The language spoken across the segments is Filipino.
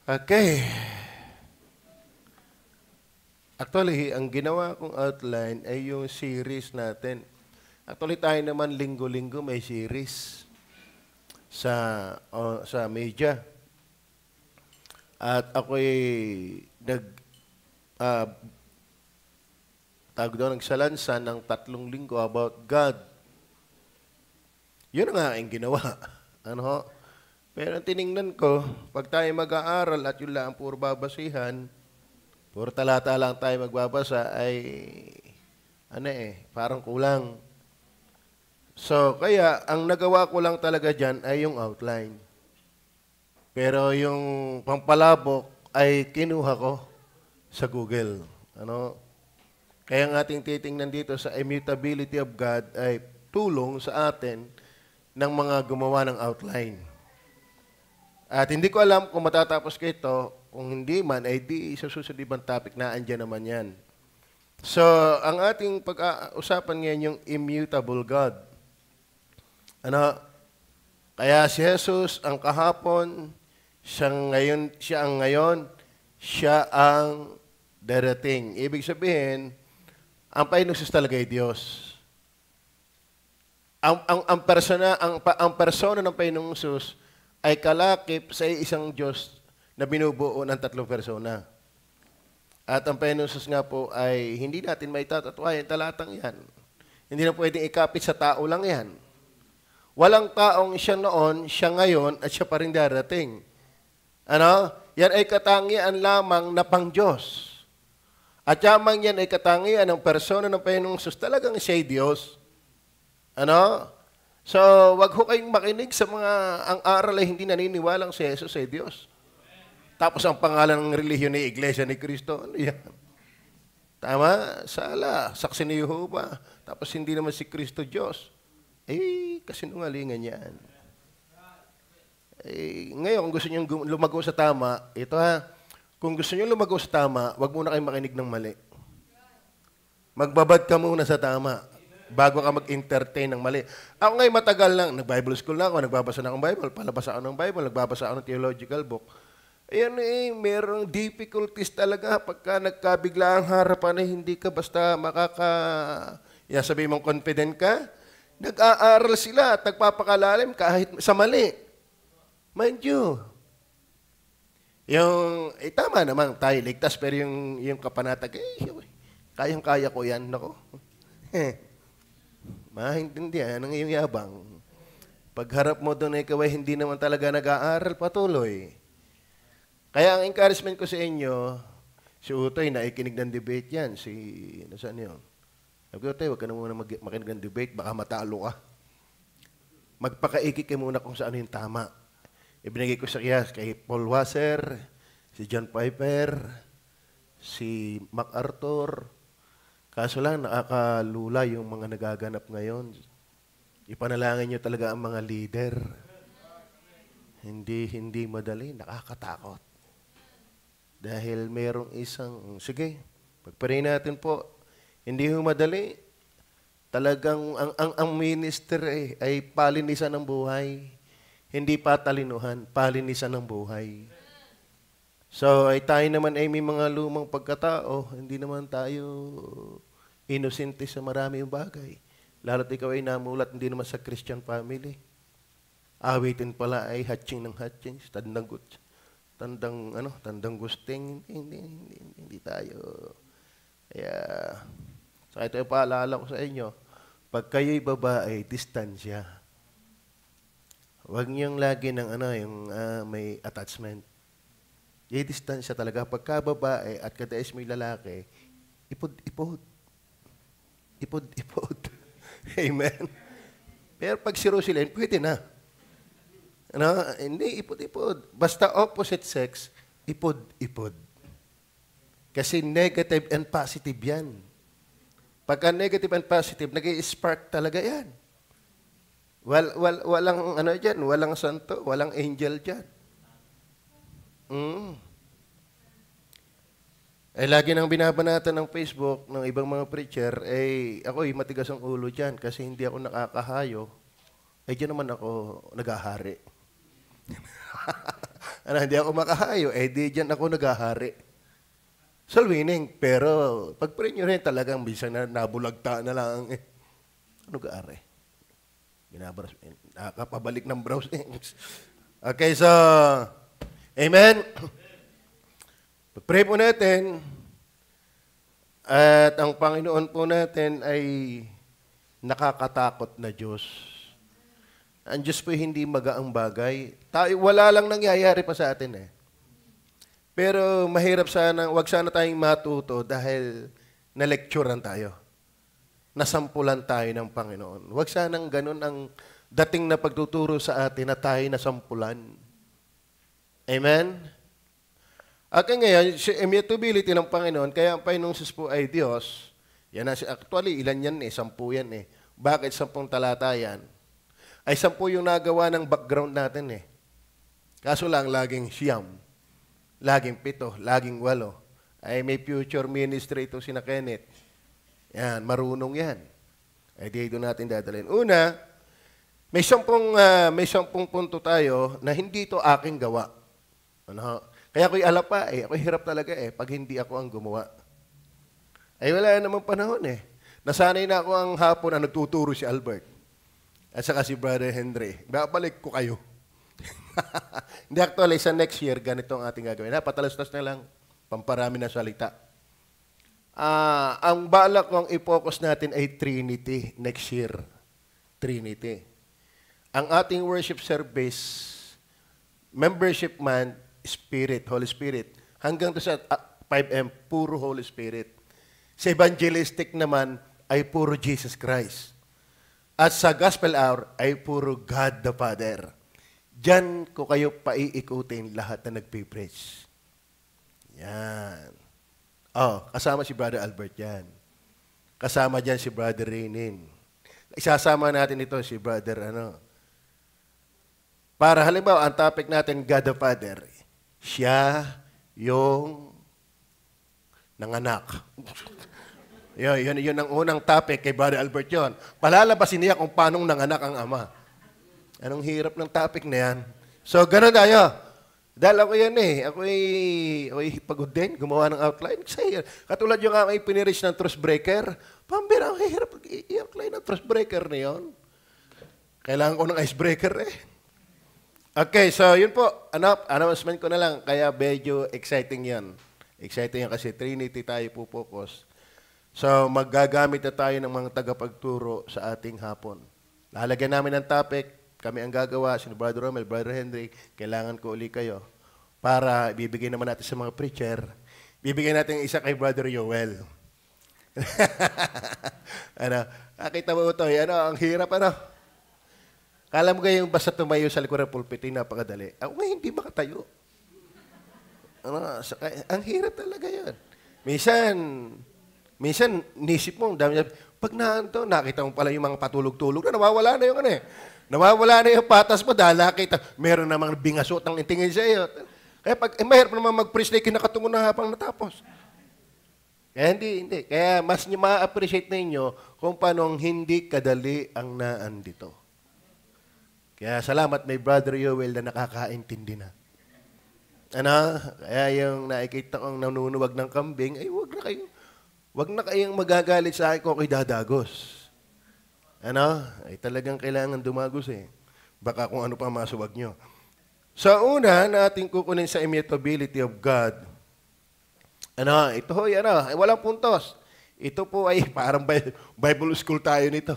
Okay. Actually, ang ginawa kong outline ay yung series natin. Actually, tayo naman linggo-linggo may series sa media. At ako'y uh, nagsalansa ng 3 linggo about God. Yun ang aking ginawa. Ano ho? Pero tiningnan ko, pag tayo mag-aaral at yun lang ang puro babasihan, puro talata lang tayo magbabasa, ay parang kulang. So, kaya, ang nagawa ko lang talaga dyan ay yung outline. Pero yung pampalabok ay kinuha ko sa Google. Ano? Kaya ang ating titingnan dito sa immutability of God ay tulong sa atin ng mga gumawa ng outline. At hindi ko alam kung matatapos ko ito. Kung hindi man, ay di sa susunod ibang topic na andyan naman yan. So, ang ating pag-uusapan ngayon yung immutable God. Ano? Kaya si Jesus ang kahapon, siya ang ngayon, siya ang darating. Ibig sabihin, ang Panginoon talaga ay Diyos. Ang persona ng Panginoong Jesus ay kalakip sa isang Diyos na binubuo ng 3 persona. At ang Panginoon Jesus nga po ay hindi natin maitatatuhay ang talatang yan. Hindi na pwedeng ikapit sa tao lang yan. Walang taong siya noon, siya ngayon, at siya pa rin darating. Ano? Yan ay katangian lamang na pang Diyos. At yamang yan ay katangian ng persona ng Panginoong Jesus. Talagang siya ay Diyos. Ano? So, wag ho kayong makinig sa mga ang aral ay hindi naniniwalang si Jesus ay Diyos. Tapos ang pangalan ng relihiyon ni Iglesia ni Cristo, ano yan? Tama? Sala, saksi ni Jehovah. Tapos hindi naman si Cristo Diyos. Kasinungalingan yan. Ngayon, kung gusto nyo lumago sa tama, ito ha, kung gusto nyo lumago sa tama, wag muna kayong makinig ng mali. Magbabad ka muna sa tama bago ka mag-entertain ng mali. Ako ngayon matagal lang, nag-Bible school na ako, nagbabasa na akong Bible, palabasa ako ng Bible, nagbabasa ako ng theological book. Ayan merong difficulties talaga pagka nagkabigla ang harapan na hindi ka basta sabihin mong confident ka, nag-aaral sila at nagpapakalalim kahit sa mali. Mind you, tama naman tayo ligtas, pero yung kapanatag, kayang-kaya ko yan, nako. Maintindihan ang iyong yabang. Pagharap mo doon ikaw ay hindi naman talaga nag-aaral, patuloy. Kaya ang encouragement ko sa inyo, si Utoy, naikinig ng debate yan. Nasaan yun? Sabi ko, Utoy, huwag ka na muna makinig ng debate, baka matalo ka. Magpakaikik ka muna kung saan yung tama. Ibinigay ko sa kay Paul Wasser, si John Piper, si MacArthur. Kaso lang, nakakalula yung mga nagaganap ngayon. Ipanalangin nyo talaga ang mga leader. Hindi madali, nakakatakot. Dahil mayroong isang, sige, pagparin natin po, hindi ho madali. Talagang ang minister ay palinisan ng buhay. Hindi patalinuhan, palinisan ng buhay. So, tayo naman ay may mga lumang pagkatao, hindi naman tayo inosente sa maraming bagay. Lalo't ikaw ay namulat, hindi naman sa Christian family. Awitin pala ay hatching ng hatching, tandang gusting, hindi tayo. Kaya, so ito yung paalala ko sa inyo, pag kayo'y babae, distansya. Huwag niyong lagi ng may attachment. I-distansya talaga. Pagka babae at kadais mo yung lalaki, ipod. Amen. Pero pag si Rosilene, pwede na. Hindi, ipod. Basta opposite sex, ipod. Kasi negative and positive yan. Pagka negative and positive, nag-i-spark talaga yan. Walang dyan, walang santo, walang angel dyan. Lagi nang binabanatan ng Facebook ng ibang mga preacher, ako'y matigas ang ulo dyan kasi hindi ako nakakahayo. Dyan naman ako nag-ahari. Ano, hindi ako makahayo, eh di dyan ako naghahari. Soul winning, pero pag pray nyo rin talagang minsan na nabulagta na lang. Ano gaari? Binabras, nakakapabalik ng browsing. Okay, so, amen. Pag-pray po natin, at ang Panginoon po natin ay nakakatakot na Diyos. Ang Diyos po hindi magaang bagay. Wala lang nangyayari pa sa atin eh. Pero mahirap sana, wag sana tayong matuto dahil na-lecturean tayo. Nasampulan tayo ng Panginoon. Wag sanang ganun ang dating na pagtuturo sa atin na tayo nasampulan. Amen? At ngayon, si immutability ng Panginoon, kaya ang Panginoong Jesus po ay Diyos. Yan na, actually, ilan yan eh? 10 yan eh. Bakit 10 talata yan? Ay 10 yung nagawa ng background natin eh. Kaso lang, laging siyam, laging 7, laging 8. Ay may future ministry ito sina Kenneth. Yan, marunong yan. Ay dito natin dadalhin. Una, may 10 punto tayo na hindi ito aking gawa. Ano? Kaya ako'y alapa eh. Ako'y hirap talaga eh pag hindi ako ang gumawa. Ay wala namang panahon eh. Nasanay na ako ang hapon na nagtuturo si Albert. At saka si Brother Henry. Babalik ko kayo. Hindi actually, sa next year, ganito ang ating gagawin. Patalastas na lang, pamparami na salita. Ang balak kong i-focus natin ay Trinity next year. Trinity. Ang ating worship service, membership man, Spirit, Holy Spirit. Hanggang to sa 5M, puro Holy Spirit. Sa evangelistic naman, ay puro Jesus Christ. At sa gospel hour ay puro God the Father. Diyan ko kayo paiikutin lahat na nagpipreach. Yan. Oh, kasama si Brother Albert yan. Kasama dyan si Brother Renin. Isasama natin ito si Brother Para halimbawa, ang topic natin, God the Father. Siya yung nanganak. Yun ang unang topic kay Brother Albert yun. Palalabasin niya kung paano nanganak ang ama. Anong hirap ng topic na yan? So, ganun tayo. Dahil ako yan eh. Ako'y pagod din, gumawa ng outline. Kasi, katulad yung aking pinirish ng truth breaker, pambira, ang hirap i-outline ng truth breaker na yun. Kailangan ko ng icebreaker eh. Okay, so yun po. Announcement ko na lang. Kaya medyo exciting yan. Exciting yan kasi Trinity tayo po focus. So, maggagamit na tayo ng mga tagapagturo sa ating hapon. Lalagyan namin ng topic, kami ang gagawa, si Brother Romel, Brother Henry, kailangan ko uli kayo. Para ibibigay naman natin sa mga preacher, bibigyan natin isa kay Brother Joel. Nakita mo ito, ang hirap, Kala mo kayong basta tumayo sa likod ng pulpit, napakadali. Ako hindi makatayo. Ang hirap talaga yun. Minsan, nisip mo, pag nakita mo pala yung mga patulog-tulog na nawawala na yung nawawala na yung patas mo dahil nakita, meron namang bingasot ang tingin sa iyo. Kaya mahirap naman mag-preach na kinakatungo na habang natapos. Kaya hindi. Kaya mas ma-appreciate ninyo kung paano hindi kadali ang naandito. Kaya salamat may Brother Yoel na nakakaintindi na. Kaya yung nakikita kong nanunuwag ng kambing, ay wag na kayong magagalit sa akin kung ako'y dadagos. Ay talagang kailangan dumagos eh. Baka kung ano pa masuwag nyo. Sa una, natin kukunin sa immutability of God. Ito hoy, walang puntos. Ito po ay parang Bible school tayo nito.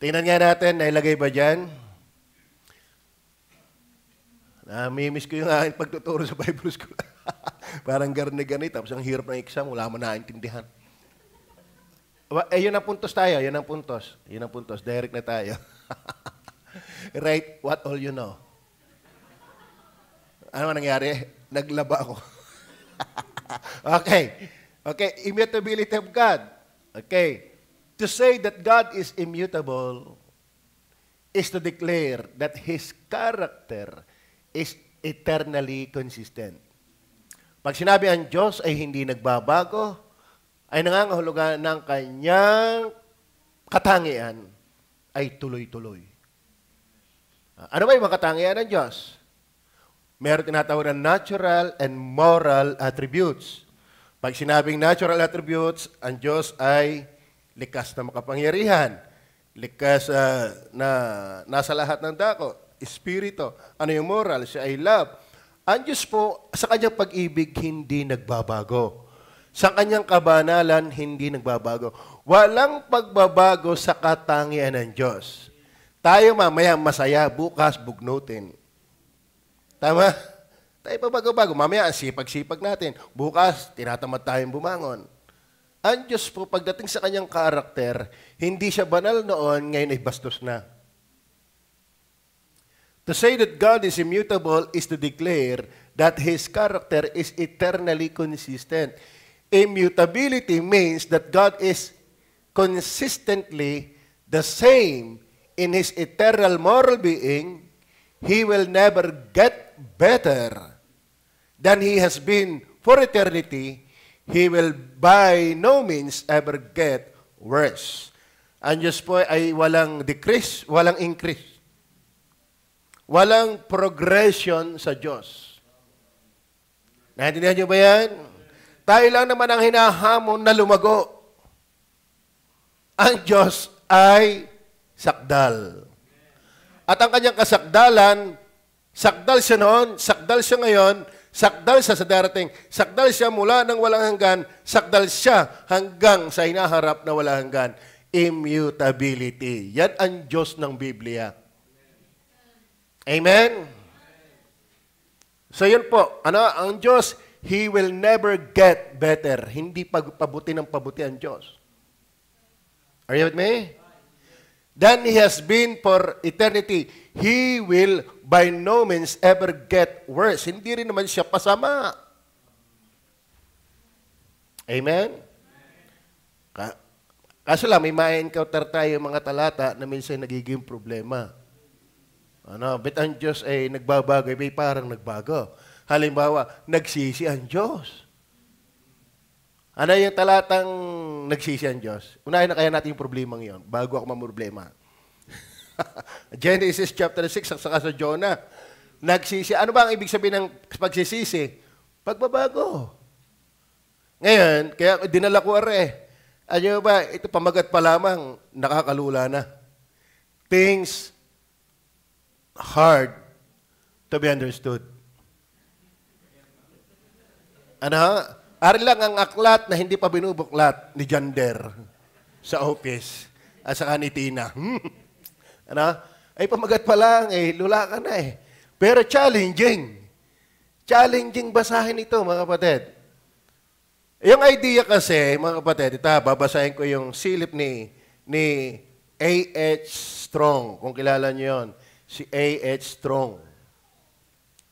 Tingnan nga natin, nailagay ba dyan? Namimiss ko yung aking pagtuturo sa Bible school. Parang ganito. Tapos ang hirap ng exam, wala mo naintindihan. Yun ang puntos tayo. Yun ang puntos. Direct na tayo. Write what all you know. Ano nangyari? Naglaba ako. Okay. Immutability of God. Okay. To say that God is immutable is to declare that His character is eternally consistent. Pag sinabi ang Diyos ay hindi nagbabago, ay nangangahulugan ng kanyang katangian ay tuloy-tuloy. Ano ba yung mga katangian ng Diyos? Meron tinatawag na natural and moral attributes. Pag sinabing natural attributes, ang Diyos ay likas na makapangyarihan. Likas na nasa lahat ng dako. Espiritu. Ano yung moral? Siya ay love. Ang Diyos po, sa kanyang pag-ibig, hindi nagbabago. Sa kanyang kabanalan, hindi nagbabago. Walang pagbabago sa katangian ng Diyos. Tayo mamaya masaya, bukas bugnutin. Tama? Tayo pa bago-bago. Mamaya, sipag-sipag natin. Bukas, tinatamad tayong bumangon. Ang Diyos po, pagdating sa kanyang karakter, hindi siya banal noon, ngayon ay bastos na. To say that God is immutable is to declare that His character is eternally consistent. Immutability means that God is consistently the same in His eternal moral being. He will never get better than He has been for eternity. He will by no means ever get worse. Ang Diyos po ay walang decrease, walang increase. Walang progression sa Diyos. Naintindihan niyo ba yan? Tayo lang naman ang hinahamon na lumago. Ang Diyos ay sakdal. At ang kanyang kasakdalan, sakdal siya noon, sakdal siya ngayon, sakdal siya sa darating, sakdal siya mula ng walang hanggan, sakdal siya hanggang sa hinaharap na walang hanggan. Immutability. Yan ang Diyos ng Biblia. Amen? So yun po, ang Diyos, He will never get better. Hindi pabuti ng pabuti ang Diyos. Are you with me? Then He has been for eternity. He will by no means ever get worse. Hindi rin naman siya pasama. Amen? Kaso lang, may ma-encounter tayo mga talata na minsan nagiging problema. Bet ang Diyos ay nagbabago, may parang nagbago. Halimbawa, nagsisi ang Diyos. Ano yung talatang nagsisi ang Diyos? Unahin na kaya natin yung problemang yon bago ako mamroblema. Genesis chapter 6, saka sa Jonah. Nagsisi. Ano ba ang ibig sabihin ng pagsisisi? Pagbabago. Ngayon, kaya dinala ko ano ba, ito pamagat pa lamang, nakakalula na. Things hard to be understood. Ari lang ang aklat na hindi pa binubuklat ni John Der sa office at saka ni Tina. Ay pamagat pa lang, lula ka na Pero challenging. Challenging basahin ito, mga kapatid. Yung idea kasi, mga kapatid, babasahin ko yung silip ni A.H. Strong, kung kilala niyo yun. Si A.H. Strong.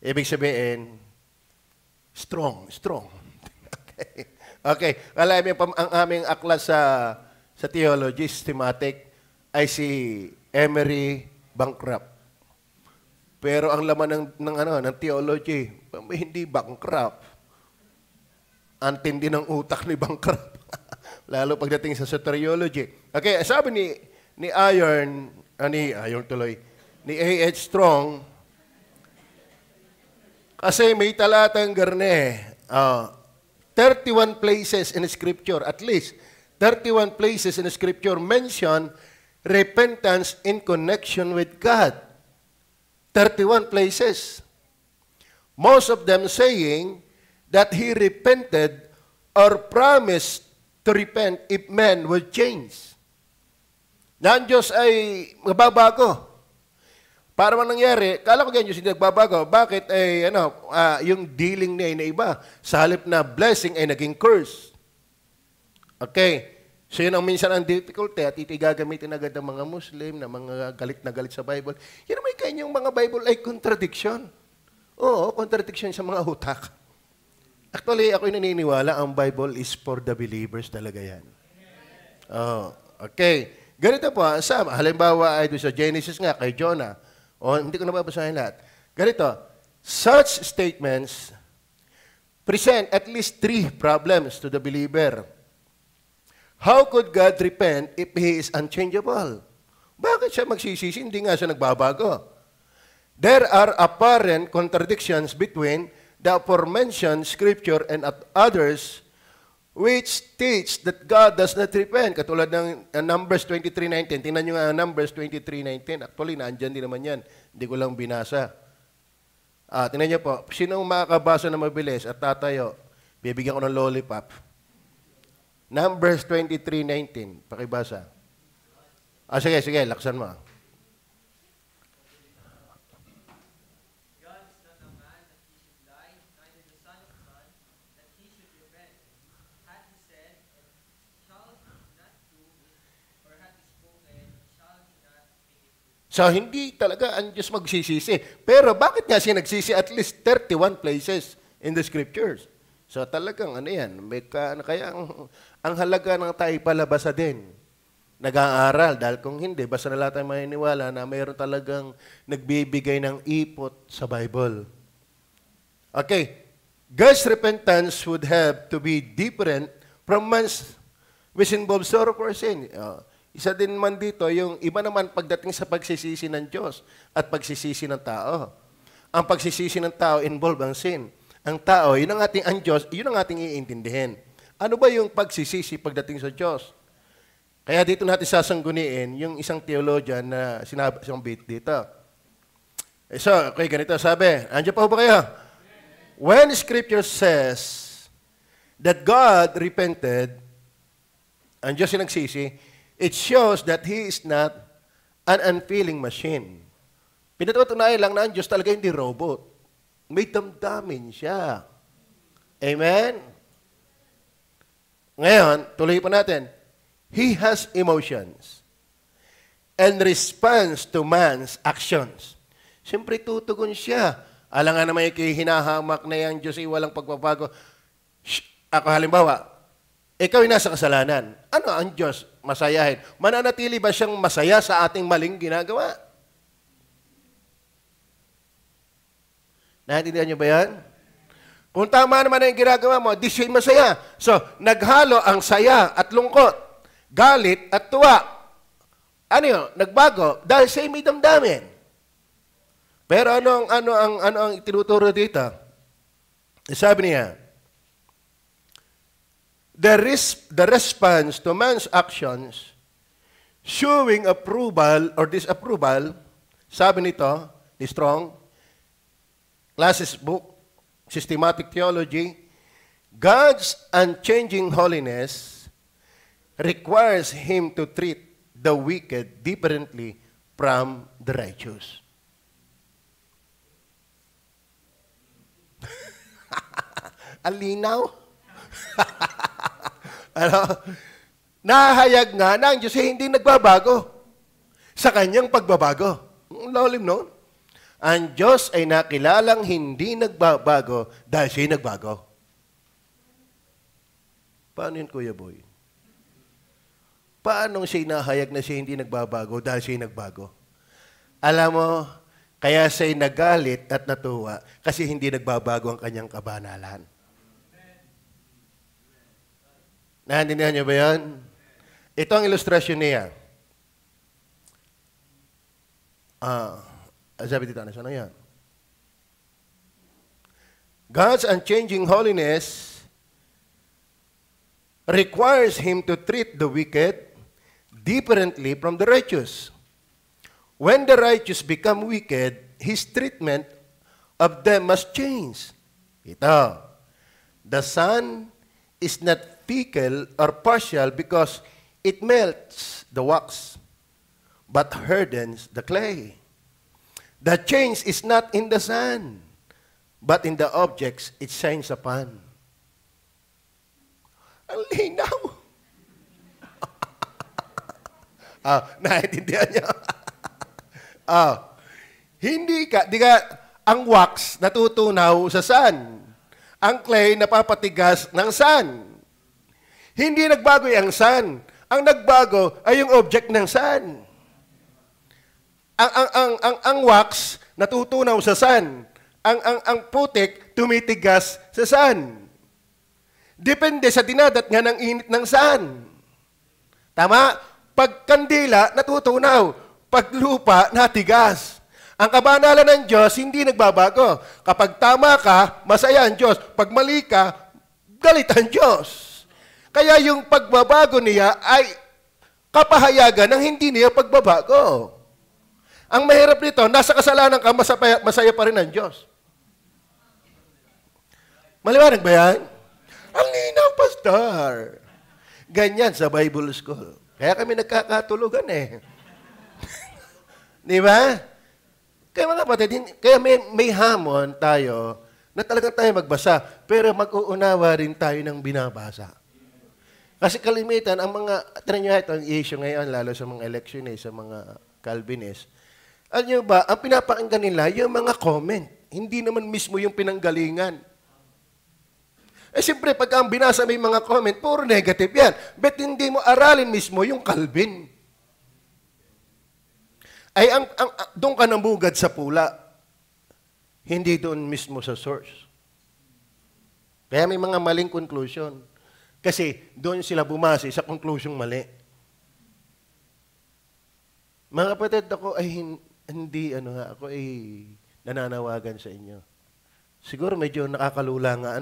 Ibig sabihin, strong. Okay. Alam niyo, ang aming aklas sa theology, systematic, ay si Emery Bancroft. Pero ang laman ng theology, hindi Bancroft. Ang tindi ng utak ni Bancroft. Lalo pagdating sa soteriology. Okay, sabi ni ni A.H. Strong, kasi may talatang garne, 31 places in Scripture, at least 31 places in Scripture mention repentance in connection with God. 31 places. Most of them saying that He repented or promised to repent if men would change. Na ang Diyos ay mababago. Para man nangyari, kala ko ganyan Diyos hindi nagbabago. Bakit yung dealing niya ay naiba? Sa halip na blessing ay naging curse. Okay. So yun ang minsan ang difficulty at gagamitin agad ng mga Muslim na mga galit na galit sa Bible. Yan may kanyang mga Bible ay contradiction. Oo, contradiction sa mga utak. Actually, ako'y naniniwala ang Bible is for the believers talaga yan. Oh, okay. Ganito po, halimbawa ay doon sa Genesis nga, kay Jonah. Hindi ko nababasahin lahat. Ganito, such statements present at least 3 problems to the believer. How could God repent if He is unchangeable? Bakit siya magsisisi? Hindi nga siya nagbabago. There are apparent contradictions between the aforementioned scripture and others which teach that God does not repent. Katulad ng Numbers 23:19. Tingnan nyo nga Numbers 23:19. Actually, naandyan din naman yan. Hindi ko lang binasa. Tingnan nyo po. Sino makakabasa na mabilis at tatayo? Bibigyan ko ng lollipop. Numbers 23:19. Pakibasa. Sige, laksan mo. So, hindi talaga ang Diyos magsisisi. Pero bakit nga siya nagsisi at least 31 places in the scriptures? So, talagang ano yan, kaya ang halaga ng tayo palabasa din, nag-aaral. Dahil kung hindi, basta na lahat tayo maniniwala na mayroon talagang nagbibigay ng ipot sa Bible. Okay, God's repentance would have to be different from man's which involves sorrow for sin. Isa din man dito, yung iba naman pagdating sa pagsisisi ng Diyos at pagsisisi ng tao. Ang pagsisisi ng tao involve ang sin. Ang tao, ang Diyos, yun ang ating iintindihin. Ano ba yung pagsisisi pagdating sa Diyos? Kaya dito natin sasangguniin yung isang theologian na sinabi siyang bit dito. So, okay, ganito sabi. Andiyan pa ba kayo? When Scripture says that God repented, ang Diyos yung nagsisi, it shows that He is not an unfeeling machine. Pinatutunayan lang na ang Diyos talaga hindi robot. May damdamin siya. Amen? Ngayon, tuloy pa natin. He has emotions and responds to man's actions. Siyempre, tutugon siya. Alangan naman yung hinahamak na yung Diyos ay walang pagbabago. Ako halimbawa, ikaw ay nasa kasalanan. Ano ang Diyos? Masayahin. Mananatili ba siyang masaya sa ating maling ginagawa? Naintindihan niyo ba yan? Kung tama naman ang ginagawa mo, di siya masaya. So, naghalo ang saya at lungkot, galit at tuwa. Ano yun? Nagbago dahil siya may damdamin. Pero ano ang itinuturo dito? Sabi niya, the response to man's actions showing approval or disapproval, sabi nito, ni Strong, Classes book, Systematic Theology, God's unchanging holiness requires Him to treat the wicked differently from the righteous. Alinaw? Ano? Nahayag nga na ang Diyos hindi nagbabago sa kanyang pagbabago. Ang lalim noon. Ang Diyos ay nakilalang hindi nagbabago dahil siya nagbago. Paano yun, Kuya Boy? Paano siya nahayag na siya hindi nagbabago dahil siya nagbago? Alam mo, kaya siya nagalit at natuwa kasi hindi nagbabago ang kanyang kabanalan. Naintindihan niyo ba yan? Ito ang ilustrasyon niya. Sabi dito, ano yan? God's unchanging holiness requires Him to treat the wicked differently from the righteous. When the righteous become wicked, His treatment of them must change. Ito, the sun is not fickle or partial because it melts the wax, but hardens the clay. The change is not in the sun, but in the objects it shines upon. Ang linaw. Naintindihan niyo? Di ka, ang wax natutunaw sa sun. Ang clay napapatigas ng sun. Hindi nagbago yung sun. Ang nagbago ay yung object ng sun. Ang wax natutunaw sa sun. Ang putik tumitigas sa sun. Depende sa dinadat nga ng init ng sun. Tama? Pag kandila, natutunaw. Pag lupa, natigas. Ang kabanalan ng Diyos, hindi nagbabago. Kapag tama ka, masaya ang Diyos. Pag mali ka, galit ang Diyos. Kaya yung pagbabago niya ay kapahayagan ng hindi niya pagbabago. Ang mahirap nito, nasa kasalanan ka, masaya pa rin ang Diyos. Maliwanag ba yan? Ang linaw, Pastor. Ganyan sa Bible School. Kaya kami nagkakatulugan eh. Di ba? Kaya mga kapatid, kaya may hamon tayo na talagang tayo magbasa, pero mag-uunawa rin tayo ng binabasa. Kasi kalimitan, ang mga, tira nyo ito, ang issue ngayon, lalo sa mga electionist, sa mga Calvinist, alam nyo ba, ang pinapakinggan nila, yung mga comment, hindi naman mismo yung pinanggalingan. Eh, siyempre, pag ang binasa may mga comment, puro negative yan. Bet hindi mo aralin mismo yung Calvin. Ay, doon ka namugad sa pula. Hindi doon mismo sa source. Kaya may mga maling conclusion. Kasi doon sila bumase sa conclusion mali. Mga kapatid, ako ay ako ay nananawagan sa inyo. Siguro medyo nakakalula nga,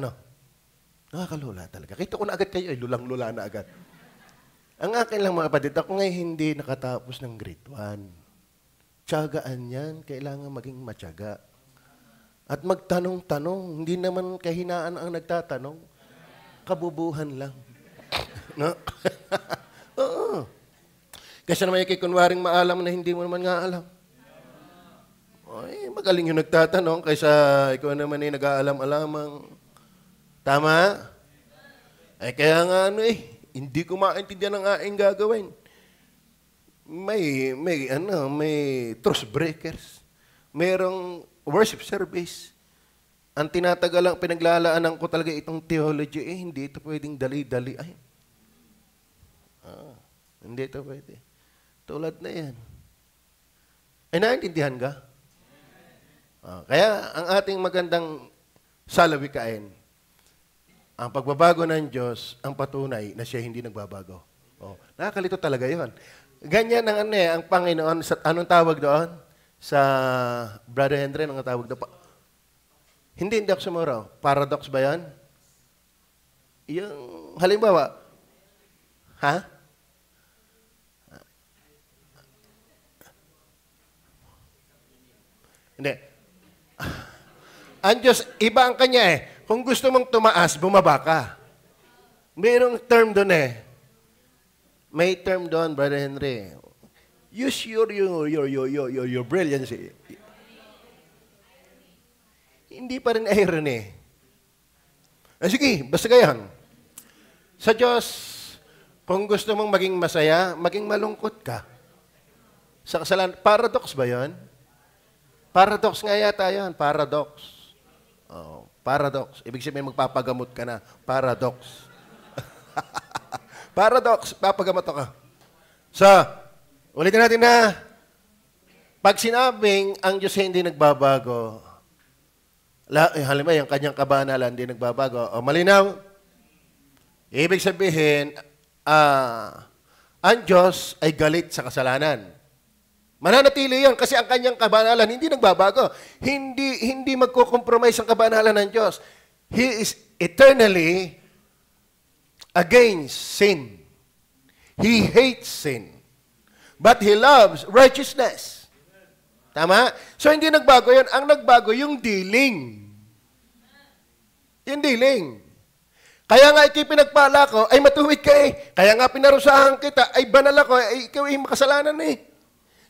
Nakakalula talaga. Kita ko na agad kayo, lulang-lula na agad. Ang akin lang mga kapatid, ako ngay hindi nakatapos ng grade 1. Tiyagaan yan, kailangan maging matyaga. At magtanong-tanong, hindi naman kahinaan ang nagtatanong. Kabubuhan lang. No? Oo. Kasi naman yung kunwaring maalam na hindi mo naman nga alam. Ay, magaling yung nagtatanong kaysa ikaw naman ay nag-aalam-alamang. Tama? Ay kaya nga hindi ko maintindihan ang aking gagawin. May truth breakers. Mayroong worship service. Ang tinatagalang pinaglalaanan ko talaga itong theology, hindi ito pwedeng dali-dali. Ay, hindi ito pwede. Tulad na yan. Ay, naintindihan ka? Kaya ang ating magandang salawikain, ang pagbabago ng Diyos, ang patunay na siya hindi nagbabago. Nakakalito talaga yun. Ganyan ang Panginoon, anong tawag doon? Sa Brother Henry, anong tawag doon? Hindi ako sumuraw. Paradox ba yan? Yung, halimbawa, Hindi. Ang Diyos, iba ang kanya Kung gusto mong tumaas, bumaba ka. Mayroong term doon May term doon, Brother Henry. Use your brilliancy. Hindi pa rin irony. Sige, basta gayon. Sa Diyos, kung gusto mong maging masaya, maging malungkot ka. Sa kasalanan, paradox ba yan? Paradox nga yata yan, paradox. Paradox. Ibig sabihin, magpapagamot ka na. Paradox. Paradox, papagamot ka. So, ulitin natin na, pag sinabing ang Diyos hindi nagbabago, halimbawa, yung kanyang kabanalan hindi nagbabago, malinaw, ibig sabihin, ang Diyos ay galit sa kasalanan. Mananatili yan kasi ang kanyang kabanalan hindi nagbabago. Hindi magko-compromise ang kabanalan ng Diyos. He is eternally against sin. He hates sin. But He loves righteousness. Tama? So hindi nagbago yan. Ang nagbago yung dealing. Yung dealing. Kaya nga ikaw pinagpala ko, ay matuwid ka Kaya nga pinarusahan kita, ay banal ako, ay ikaw ay makasalanan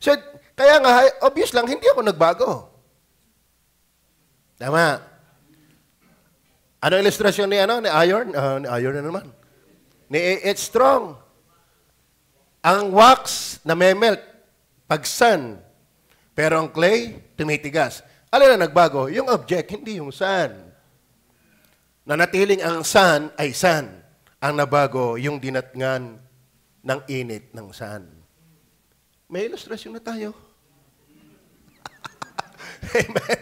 So, kaya nga, obvious lang, hindi ako nagbago. Tama. Ano ilustrasyon ni iron? Ni iron na naman. It's strong. Ang wax na memelt pag sun. Pero ang clay, tumitigas. Alin na nagbago? Yung object, hindi yung sun. Nanatiling ang sun ay sun. Ang nabago, yung dinatngan ng init ng sun. May ilustrasyon na tayo. Amen.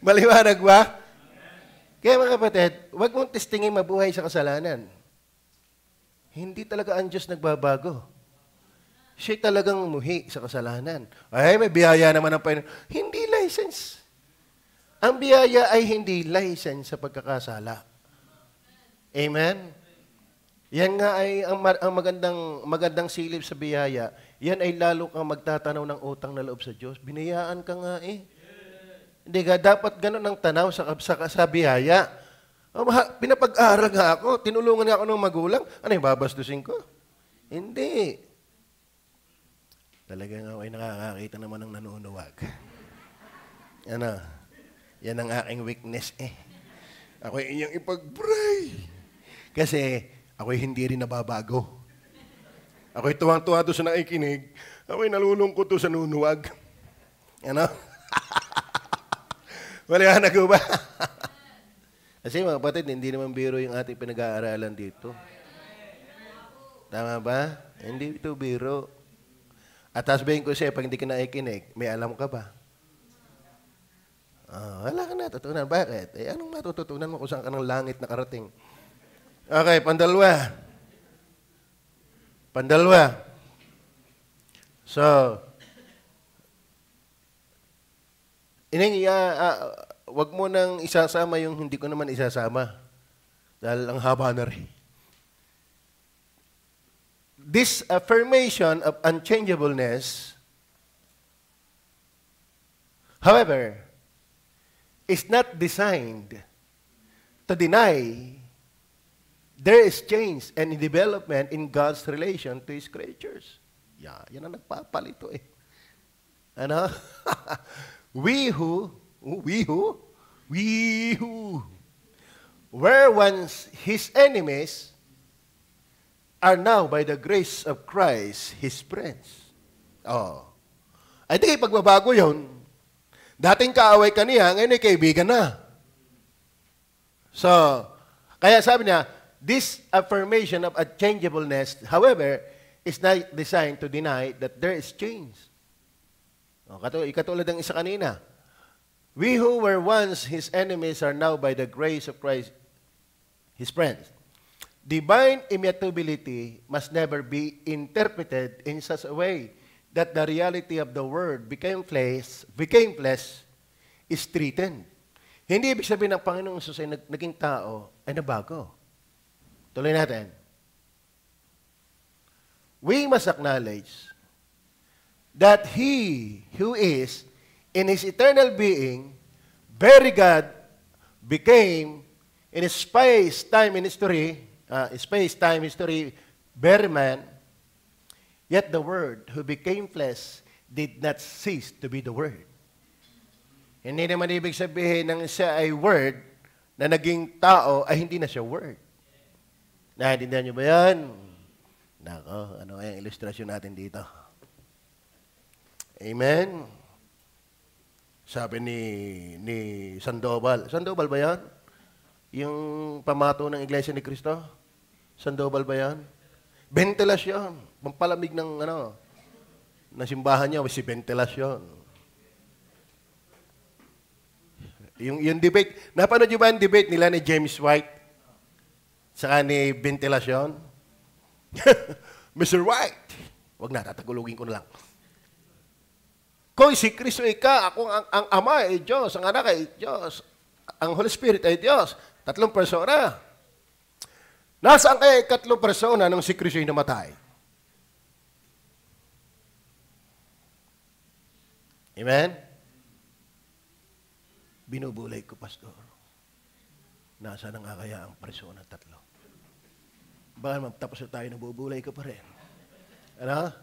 Maliwanag ba? Kaya mga kapatid, huwag mong testingin mabuhay sa kasalanan. Hindi talaga ang Diyos nagbabago. Siya talagang umuhi sa kasalanan. Ay, may biyaya naman ng Panginoon. Hindi license. Ang biyaya ay hindi license sa pagkakasala. Amen? Yan nga ay ang magandang silip sa biyaya. Yan ay lalo kang magtatanaw ng utang na loob sa Diyos. Binayaan ka nga eh. Hindi ka dapat ganun ang tanaw sa biyaya. Pinapag-aral nga ako. Tinulungan nga ako ng magulang. Ano yung babastusin ko? Hindi. Talagang ako ay nakakakita naman ng nanunuwag. Ano? Yan ang aking weakness eh. Ako ay iyang ipag-pray. Kasi ako'y hindi rin nababago. Ako'y tuwang-tuwa doon sa nakikinig. Ako'y nalulungkot doon sa nunuwag. Ano? Wala na ko ba? Kasi mga kapatid, hindi naman biro yung ating pinag-aaralan dito. Tama ba? Hindi ito biro. At sabihin ko siya, pag hindi ka nakikinig, may alam ka ba? Wala ka natutunan. Bakit? Anong matututunan mo kung saan ka ng langit nakarating? Okay, pandalwa. So, wag mo nang isasama yung hindi ko naman isasama. Dahil ang haba na rin. This affirmation of unchangeableness, however, is not designed to deny there is change and development in God's relation to His creatures. Yan ang nagpapalito eh. Ano? We who were once His enemies are now by the grace of Christ His friends. Ay di pagbabago yun. Dating kaaway ka niya, ngayon ay kaibigan na. So, kaya sabi niya, this affirmation of unchangeableness, however, is not designed to deny that there is change. Katulad ng isa kanina. We who were once His enemies are now by the grace of Christ His friends. Divine immutability must never be interpreted in such a way that the reality of the Word became flesh is threatened. Hindi ibig sabihin ng Panginoong Jesus ay naging tao ay nabago. Tuloy natin. We must acknowledge that He who is in His eternal being, very God, became in space-time history, very man, yet the Word who became flesh did not cease to be the Word. Hindi naman ibig sabihin ng siya ay Word na naging tao ay hindi na siya Word. Naintindihan niyo ba yan? Nako, ano ang ilustrasyon natin dito? Amen? Sabi ni Sandoval. Sandoval ba yan? Yung pamato ng Iglesia ni Cristo? Sandoval ba yan? Ventilasyon. Pampalamig ng simbahan niya, si ventilasyon. Yung debate, napanood niyo ba yung debate nila ni James White? Saka ni ventilasyon? Mr. White, wag na, tatagulugin ko na lang. Kung si Kristo ika, ako ang Ama ay Diyos, ang Anak ay Diyos, ang Holy Spirit ay Diyos, 3 persona. Nasaan kaya 3 persona nung si Kristo ay namatay? Amen? Binubulay ko, Pastor. Nasaan ang kaya ang persona 3? Baka magtapos na tayo, nabubulay ko pa rin. Ano?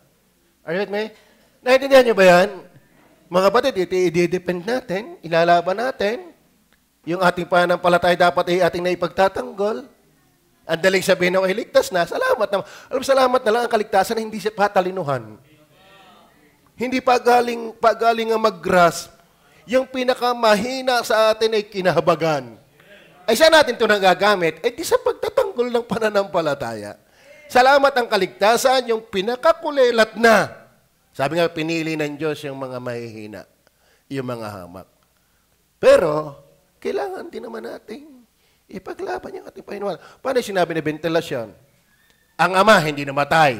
Are you with me? Naintindihan niyo ba yan? Mga kapatid, i-depend natin, ilalaban natin. Yung ating pananampalataya dapat ay ating naipagtatanggol. Ang daling sabihin na, ligtas na, salamat na. Alam, salamat na lang ang kaligtasan na hindi siya patalinuhan. Hindi pagaling ang mag-grasp. Yung pinakamahina sa atin ay kinahabagan. Ay saan natin ito nagagamit? Di sa pagtatanggol ng pananampalataya. Salamat ang kaligtasan, yung pinakakulelat na. Sabi nga, pinili ng Diyos yung mga mahihina, yung mga hamak. Pero, kailangan din naman natin ipaglaban yung ating Panginoon. Paano sinabi na ventilasyon? Ang Ama hindi namatay.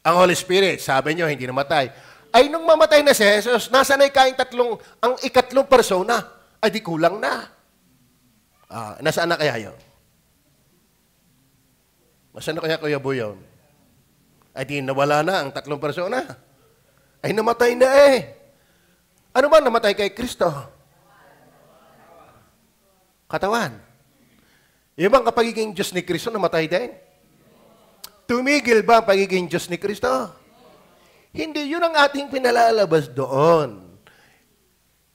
Ang Holy Spirit, sabi nyo, hindi namatay. Ay, nung mamatay na si Jesus, nasa na ang ikatlong persona? Ay, di kulang na. Nasaan na kaya yun? Nasaan na kaya Kuya Buyon? Ay, di nawala na ang tatlong persona. Ay, namatay na eh. Ano ba namatay kay Kristo? Katawan. Yung bang kapagiging Diyos ni Kristo namatay din? Tumigil ba ang pagiging Diyos ni Kristo? Hindi, yun ang ating pinalalabas doon.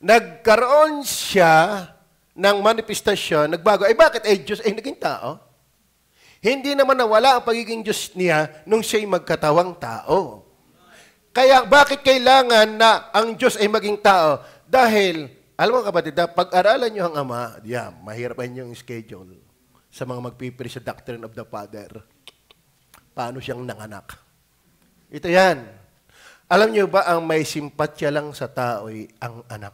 Nagkaroon siya ng manifestasyon, nagbago. Ay bakit? Ay Diyos ay naging tao. Hindi naman nawala ang pagiging Diyos niya nung siya'y magkatawang tao. Kaya bakit kailangan na ang Diyos ay maging tao? Dahil, alam mo kapatid, pag-aralan niyo ang Ama, mahirapan yung schedule sa mga magpipili sa Doctrine of the Father. Paano siyang nanganak? Ito yan. Alam niyo ba ang may simpatya lang sa tao ay ang anak?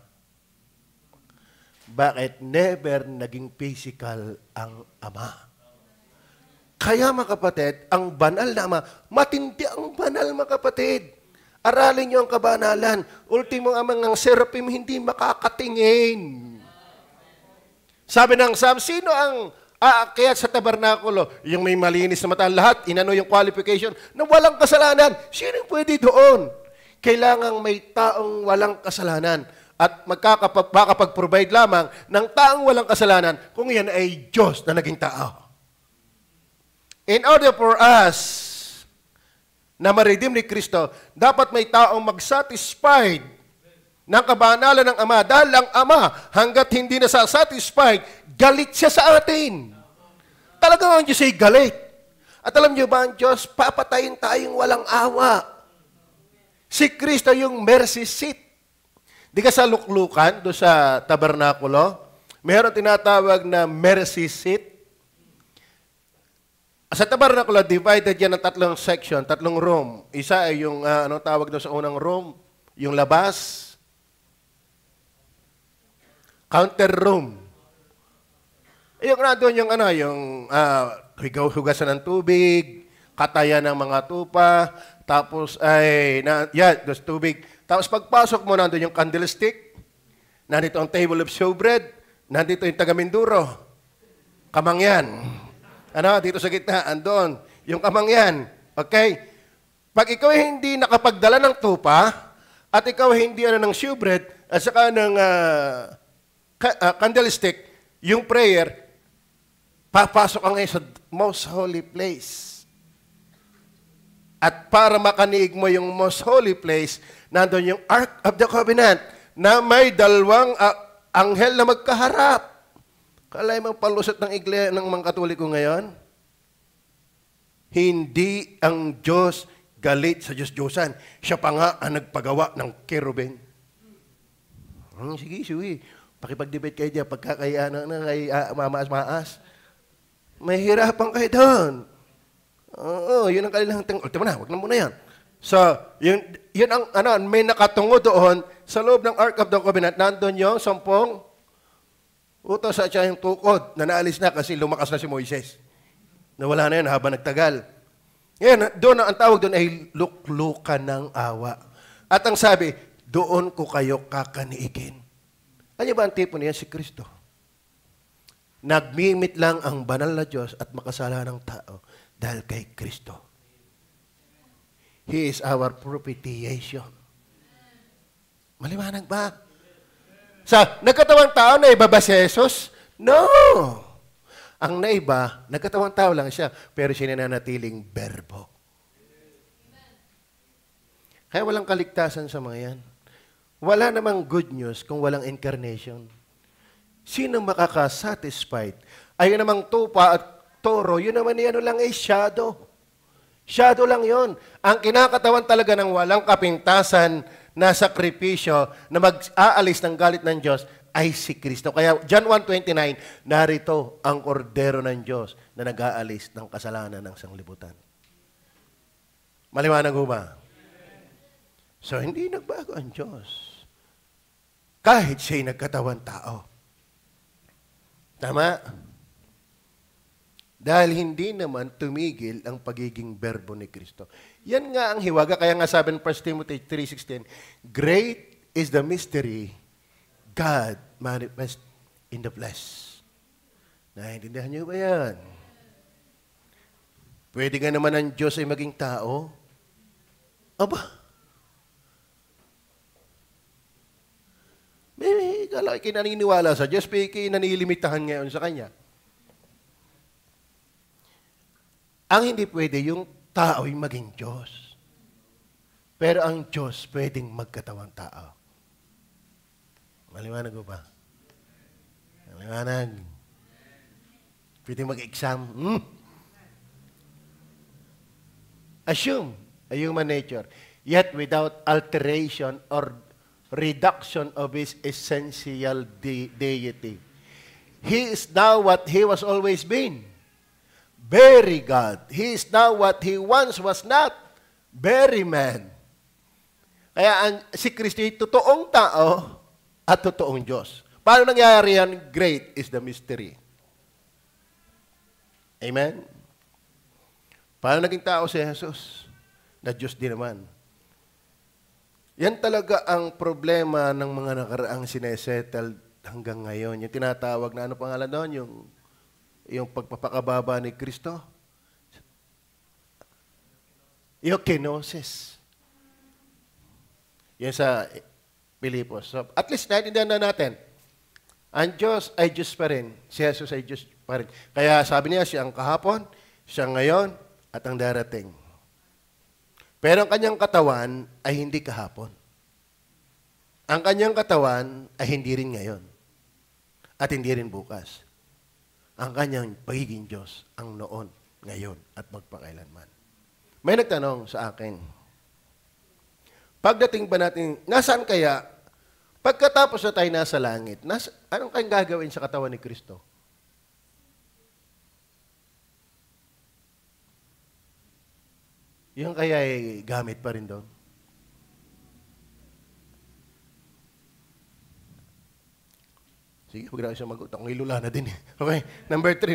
Bakit never naging physical ang Ama? Kaya mga kapatid, ang banal na Ama, matindi ang banal mga kapatid. Aralin niyo ang kabanalan. Ultimo amang ng seraphim hindi makakatingin. Sabi ng Psalm, sino ang aakyat sa tabernakulo? Yung may malinis na mata, lahat, inano yung qualification na walang kasalanan. Sino yung pwede doon? Kailangang may taong walang kasalanan at makakapag-provide lamang ng taong walang kasalanan kung yan ay Diyos na naging tao. In order for us na ma-redeem ni Kristo, dapat may taong mag-satisfied ng kabanalan ng Ama. Dahil ang Ama, hanggat hindi na satisfied, galit siya sa atin. Talagang ang Diyos ay galit. At alam niyo ba ang Diyos, papatayin tayong walang awa. Si Kristo yung mercy seat. Di ka sa luklukan, doon sa tabernakulo, mayroon tinatawag na mercy seat. Sa tabernakulo, divided yan ng tatlong section, tatlong room. Isa ay yung, anong tawag doon sa unang room? Yung labas. Counter room. Yung nandun yung, hugasan ng tubig, katayan ng mga tupa, tapos ay, dos tubig. Tapos pagpasok mo, nandun yung candlestick, nandito ang table of showbread, nandito yung taga-Minduro, kamangyan. Dito sa gitna, andon, yung kamangyan. Okay? Pag ikaw hindi nakapagdala ng tupa, at ikaw hindi ng showbread, at saka ng candlestick, yung prayer, papasok ka ngayon sa most holy place. At para makaniig mo yung most holy place, nandun yung Ark of the Covenant na may dalawang anghel na magkaharap. Kalay mo palusot ng iglesia ng mga Katoliko ngayon? Hindi ang Diyos galit sa Diyos-Diyosan. Siya pa nga ang nagpagawa ng kerubin. Sige. Pakipag-debate kayo dyan. Pagkakaya kay mamaas-maas. May hirapan kayo doon. Oo, yun ang kanilang ultimo na, wag na muna yan. So, yun ang, may nakatungo doon sa loob ng Ark of the Covenant, nandun yung 10 utos at siya yung tukod na naalis na kasi lumakas na si Moises. Nawala na yun habang nagtagal. Ngayon, doon ang tawag doon ay luklukan ng awa. At ang sabi, doon ko kayo kakaniigin. Ano ba ang tipo niya? Si Kristo. Nagmimit lang ang banal na Diyos at makasalanang tao dahil kay Kristo. He is our propitiation. Maliwanag ba? Sa nagkatawang tao na iba ba si Jesus? No! Ang naiba, nagkatawang tao lang siya, pero siya nananatiling berbo. Kaya walang kaligtasan sa mga yan. Wala namang good news kung walang incarnation. Sino makakasatisfied? Ayun namang tupa at toro, yun naman lang ay shadow. Shadow lang yon. Ang kinakatawan talaga ng walang kapintasan na sakripisyo na mag-aalis ng galit ng Diyos ay si Kristo. Kaya John 1:29, narito ang kordero ng Diyos na nag-aalis ng kasalanan ng sanglibutan. Maliwanag ho ba? So, hindi nagbago ang Diyos. Kahit siya'y nagkatawan tao. Tama? Dahil hindi naman tumigil ang pagiging berbo ni Kristo. Yan nga ang hiwaga. Kaya nga sabi ng 1 Timothy 3:16, great is the mystery, God manifest in the flesh. Naiintindihan niyo ba yan? Pwede nga naman ang Diyos ay maging tao? Aba, may kalaki naniniwala sa Diyos, pero nanililimitahan ngayon sa Kanya. Ang hindi pwede, yung tao ay maging Diyos. Pero ang Diyos pwedeng magkatawang tao. Maliwanag ko ba? Maliwanag. Pwedeng mag-exam. Assume a human nature, yet without alteration or reduction of his essential deity. He is now what he was always been. Very God. He is now what he once was not. Very man. Kaya si Kristo ay totoong tao at totoong Diyos. Paano nangyayari yan? Great is the mystery. Amen? Paano naging tao si Jesus? Na Diyos din naman. Yan talaga ang problema ng mga nakaraang sinesettle hanggang ngayon. Yung tinatawag na ano pangalan doon? Yung pagpapakababa ni Kristo. Yung kenosis. Yan sa Pilipos. So, at least naintindihan na natin. Ang Diyos ay Diyos pa rin. Si Jesus ay Diyos pa rin. Kaya sabi niya, siya ang kahapon, siya ngayon, at ang darating. Pero ang kanyang katawan ay hindi kahapon. Ang kanyang katawan ay hindi rin ngayon. At hindi rin bukas. Ang kanyang pagiging Diyos ang noon, ngayon, at magpakailanman. May nagtanong sa akin, pagdating ba natin, nasaan kaya, pagkatapos na tayo nasa langit, anong kayang gagawin sa katawan ni Kristo? Yung kaya ay gamit pa rin doon? Sige, huwag na siya mag-utang. Ilula na din eh. Okay, number 3.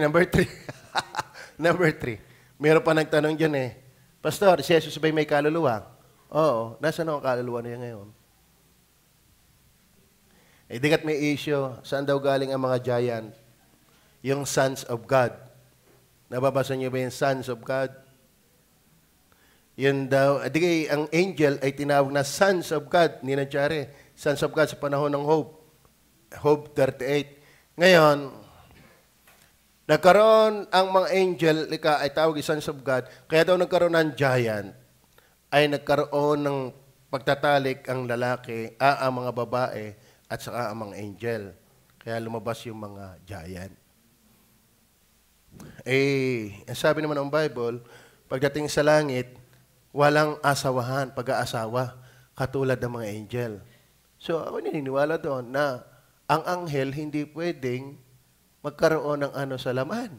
Number 3. Meron pa nagtanong dyan eh, Pastor, si Jesus ba'y may kaluluwa? Oo. Nasaan ang kaluluwa niya ngayon? Eh, digat may issue, saan daw galing ang mga giant? Yung sons of God. Nababasa niyo ba yung sons of God? Yun daw, ang angel ay tinawag na sons of God, ni Nangyari. Sons of God sa panahon ng Hope 38. Ngayon, nagkaroon ang mga angel, ay tawag sons of God, kaya daw nagkaroon ng giant, ay nagkaroon ng pagtatalik ang lalaki, ang mga babae, at saka ang mga angel. Kaya lumabas yung mga giant. Ang sabi naman ng Bible, pagdating sa langit, walang asawahan, pag-aasawa, katulad ng mga angel. So, ako naniniwala doon na ang anghel hindi pwedeng magkaroon ng ano sa laman.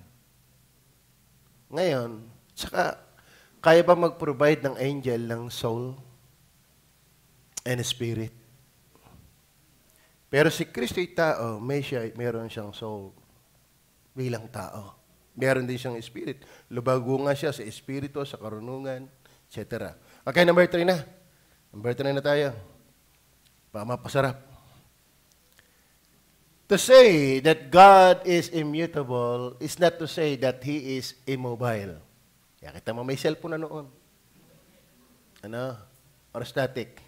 Ngayon, saka, kaya ba mag-provide ng angel ng soul and spirit? Pero si Kristo ay tao, meron siyang soul bilang tao. Meron din siyang spirit. Lubago nga siya sa espiritu, sa karunungan, etc. Okay, number 3 na. Number 3 na tayo. Mapasarap. To say that God is immutable is not to say that He is immobile. Kaya kita mo, may cellphone na noon. Or static.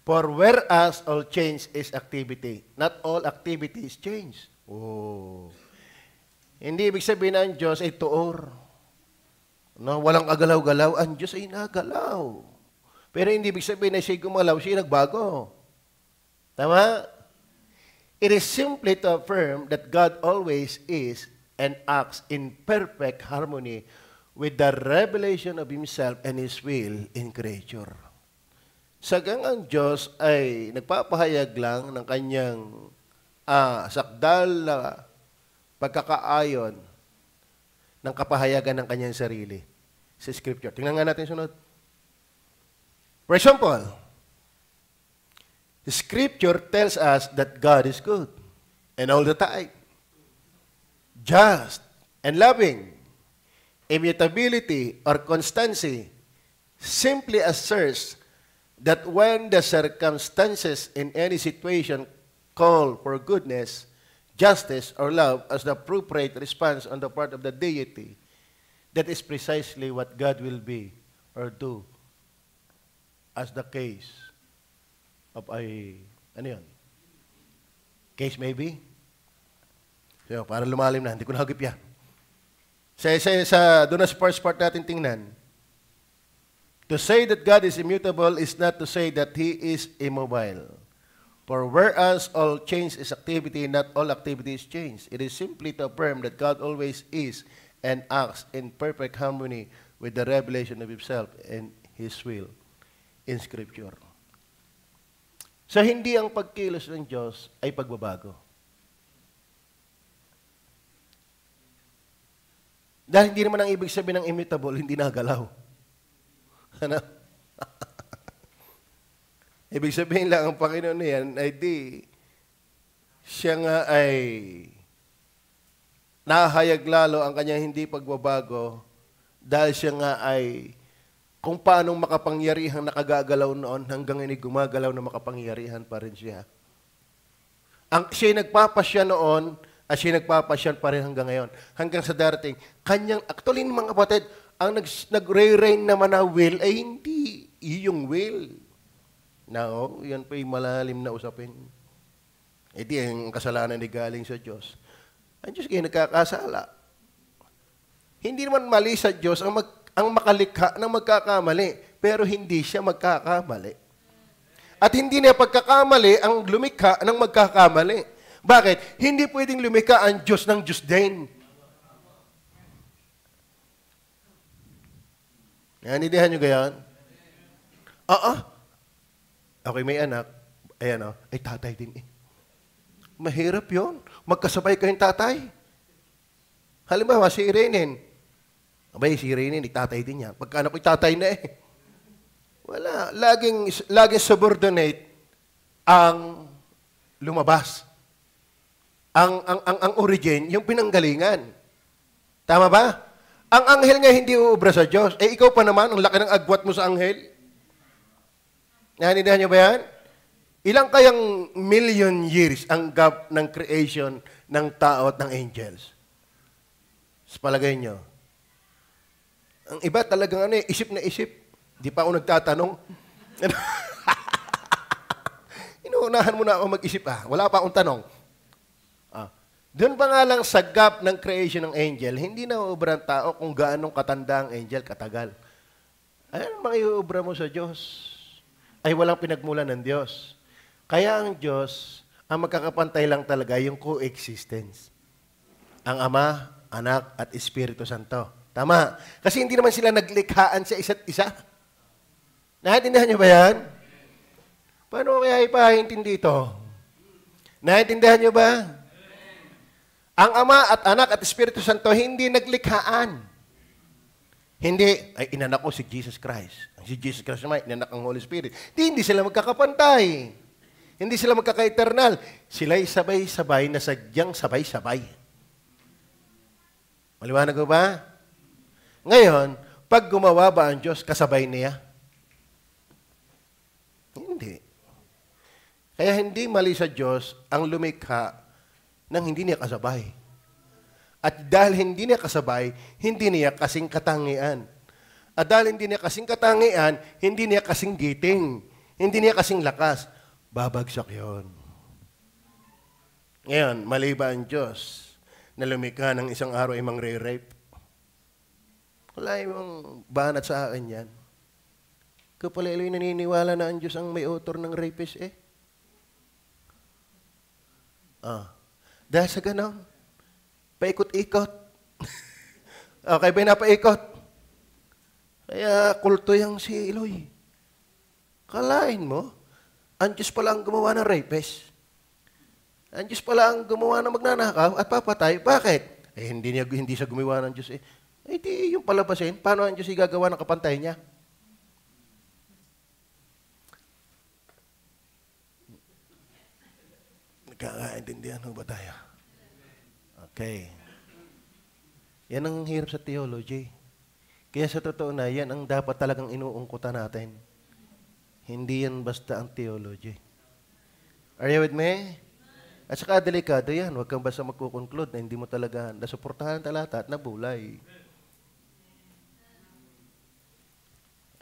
For whereas all change is activity, not all activity is change. Oh. Hindi ibig sabihin na ang Diyos ay tuor. Walang agalaw-galaw. Ang Diyos ay nagalaw. Pero hindi ibig sabihin na siya gumalaw, siya nagbago. Tama? It is simply to affirm that God always is and acts in perfect harmony with the revelation of Himself and His will in creature. Sagang ang Diyos ay nagpapahayag lang ng kanyang sakdal na pagkakaayon ng kapahayagan ng kanyang sarili sa Scripture. Tingnan nga natin sunod. For example, the Scripture tells us that God is good and all the time, just and loving, Immutability or constancy simply asserts that when the circumstances in any situation call for goodness, justice, or love as the appropriate response on the part of the deity, that is precisely what God will be or do as the case of ano yun? Case may be? So, para lumalim na, hindi ko nahagip yan. Doon na sa first part natin tingnan. To say that God is immutable is not to say that He is immobile. For whereas all change is activity, not all activity is change. It is simply to affirm that God always is and acts in perfect harmony with the revelation of Himself and His will in Scripture. So, hindi ang pagkilos ng Diyos ay pagbabago. Dahil hindi naman ang ibig sabihin ng immutable, hindi nagalaw. Ano? Ibig sabihin lang ang Panginoon niyan ay siya nga ay nahayag lalo ang kanyang hindi pagbabago dahil siya nga ay kung paanong makapangyarihan nakagagalaw noon hanggang ini gumagalaw na makapangyarihan pa rin siya. Siya nagpapasya noon at siya nagpapasya pa rin hanggang ngayon. Hanggang sa darating, actually mga kapatid, ang nagre-reign naman na will ay hindi iyong will. No, yan pa yung malalim na usapin. Di ang kasalanan ni galing sa Diyos. Ang Diyos kayo nagkakasala. Hindi naman mali sa Diyos ang makalikha ng magkakamali, pero hindi siya magkakamali. At hindi niya pagkakamali ang lumikha ng magkakamali. Bakit? Hindi pwedeng lumikha ang Diyos ng Diyos din. Naintindihan nyo gayon? Okay, may anak. Ayan ay tatay din eh. Mahirap yon. Magkasabay kayong tatay. Halimbawa, si Irene. Abay, si Irene, tatay din niya. Pagka ako'y tatay na eh. Wala. Laging subordinate ang lumabas. Ang origin, yung pinanggalingan. Tama ba? Ang anghel nga hindi uubra sa Diyos. Ikaw pa naman, ang laki ng agwat mo sa anghel. Nanindihan niyo ba yan? Ilang kayang million years ang gap ng creation ng tao at ng angels? Sa palagay niyo. Ang iba talagang isip na isip. Di pa ako nagtatanong. Inuunahan mo na ako mag-isip Wala pa akong tanong. Doon pa nga lang sa gap ng creation ng angel, hindi na uubra ang tao kung gaanong katanda ang angel, katagal. Ano mga iuubra mo sa Diyos? Ay walang pinagmulan ng Diyos. Kaya ang Diyos, ang magkakapantay lang talaga yung coexistence. Ang Ama, Anak, at Espiritu Santo. Tama. Kasi hindi naman sila naglikhaan sa isa't isa. Naintindihan niyo ba yan? Paano kaya ipaintindi ito? Naintindihan niyo ba? Ang Ama at Anak at Espiritu Santo hindi naglikhaan. Hindi, ay inanak ko si Jesus Christ. Si Jesus Christ naman, inanak ang Holy Spirit. Hindi sila magkakapantay. Hindi sila magkaka-eternal. Sila'y sabay-sabay na sadyang sabay-sabay. Maliwanag ko ba? Ngayon, pag gumawa ba ang Diyos, kasabay niya? Hindi. Kaya hindi mali sa Diyos ang lumikha nang hindi niya kasabay. At dahil hindi niya kasabay, hindi niya kasing katangian. At dahil hindi niya kasing katangian, hindi niya kasing giting. Hindi niya kasing lakas. Babagsak yon. Ngayon, mali ba ang Diyos na lumikha ng isang araw ay mangre-rape? Wala yung banat sa akin yan. Kapalilo yung naniniwala na ang Diyos ang may author ng rapist eh. Dahil sa ganon, paikot-ikot. Okay ba na paikot? Kaya kulto yung si Eloy. Kalain mo, ang Diyos pala ang gumawa ng rapist. Ang Diyos pala ang gumawa ng magnanakaw at papatay. Bakit? Hindi siya gumawa ng Diyos eh. Di yung palabasin. Paano ang Diyos igagawa ng kapantay niya? Nagkakaintindihan ba tayo? Okay. Yan ang hirap sa theology. Kaya sa totoo na, yan ang dapat talagang inuungkutan natin. Hindi yan basta ang theology. Are you with me? At saka delikado yan. Huwag kang basta magkukonclude na hindi mo talaga nasuportahan talata at nabulay.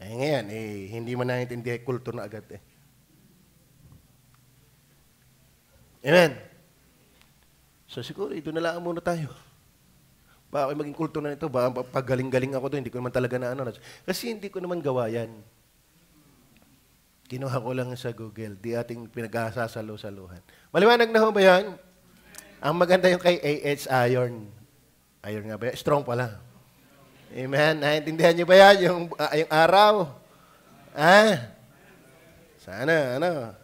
Eh ngayon, hindi mo naiintindihan kulto na agad eh. Amen. So siguro, ito na lang muna tayo. Baka ako maging kulto na nito, baka pagaling-galing ako doon, hindi ko naman talaga na ano. Kasi hindi ko naman gawa yan. Kinuha ko lang sa Google, di ating pinag-asasalo-saluhan. Maliwanag na ho ba yan? Ang maganda yung kay A.H. Iron. Iron nga ba yan? Strong pala. Amen. Naintindihan niyo ba yan? Yung araw? Sana, ano?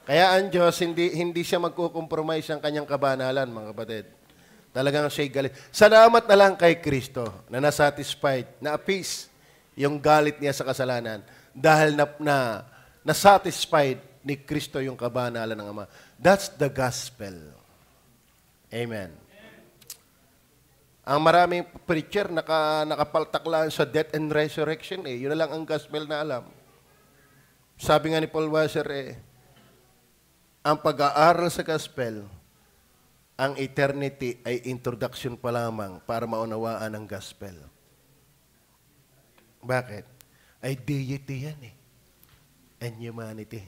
Kaya ang Diyos, hindi siya magkukompromise ang kanyang kabanalan, mga kapatid. Talagang siya'y galit. Salamat na lang kay Kristo na nasatisfied, na-appease yung galit niya sa kasalanan dahil nasatisfied ni Kristo yung kabanalan ng Ama. That's the gospel. Amen. Ang maraming preacher nakapaltak lang sa death and resurrection eh. Yun na lang ang gospel na alam. Sabi nga ni Paul Washer ang pag-aaral sa gospel, ang eternity ay introduction pa lamang para maunawaan ang gospel. Bakit? Ay deity yan eh. And humanity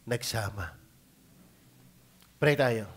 nagsama. Pray tayo.